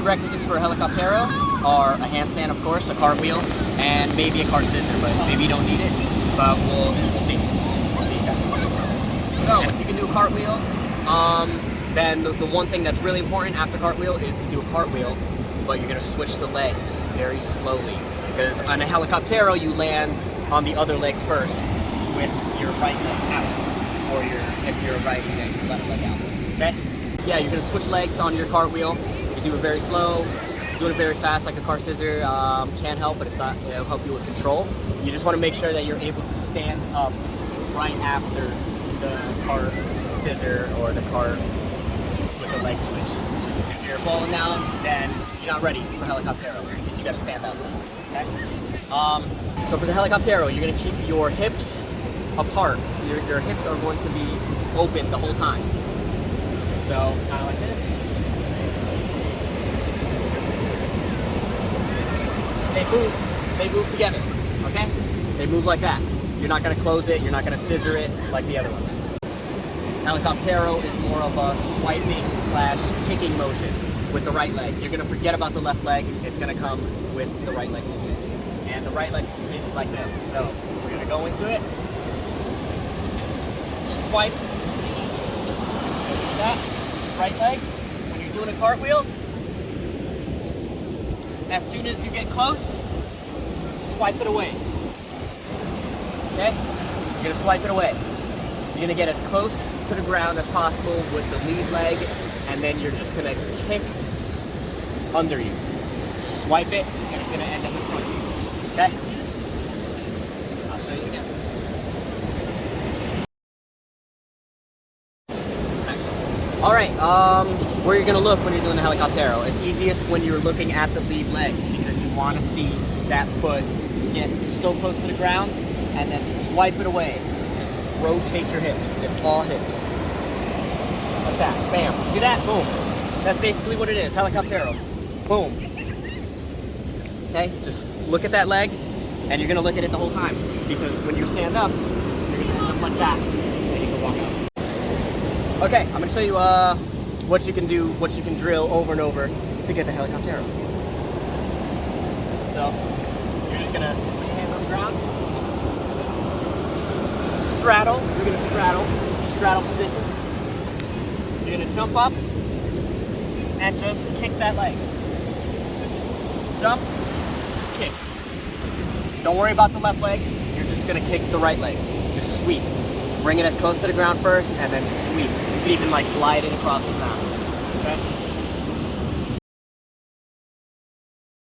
prerequisites for a Helicoptero are a handstand, of course, a cartwheel, and maybe a cart scissor, but maybe you don't need it, but we'll see. We'll see. So, if you can do a cartwheel, then the one thing that's really important after cartwheel is to do a cartwheel, but you're going to switch the legs very slowly. Because on a Helicoptero, you land on the other leg first with your right leg out, or if you're right, then your left leg out. Okay? Yeah, you're going to switch legs on your cartwheel. You do it very slow. Doing it very fast like a cart scissor can help, but it'll help you with control. You just want to make sure that you're able to stand up right after the cart scissor or the cart with the leg switch. If you're falling down, then you're not ready for Helicoptero because you got to stand up. Okay? So for the Helicoptero, you're going to keep your hips apart. Your hips are going to be open the whole time. So kind of like this. They move together, okay? They move like that. You're not gonna close it, you're not gonna scissor it like the other one. Helicoptero is more of a swiping / kicking motion with the right leg. You're gonna forget about the left leg, it's gonna come with the right leg movement. And the right leg movement is like this. So we're gonna go into it. Swipe. That right leg. When you're doing a cartwheel, as soon as you get close, swipe it away. Okay? You're gonna swipe it away. You're gonna get as close to the ground as possible with the lead leg, and then you're just gonna kick under you. Just swipe it, and it's gonna end up in front of you. Okay? I'll show you again. Alright, where you're going to look when you're doing the Helicoptero. It's easiest when you're looking at the lead leg because you want to see that foot get so close to the ground and then swipe it away. Just rotate your hips. It's all hips. Like that. Bam. See that? Boom. That's basically what it is. Helicoptero. Boom. Okay? Just look at that leg and you're going to look at it the whole time because when you stand up, you're going to end up like that and you can walk out. Okay, I'm going to show you what you can do, what you can drill over and over to get the Helicoptero. So, you're just going to put your hands on the ground, straddle, you're going to straddle position. You're going to jump up and just kick that leg. Jump, kick. Don't worry about the left leg, you're just going to kick the right leg. Just sweep. Bring it as close to the ground first, and then sweep. You can even like glide it across the ground. Okay?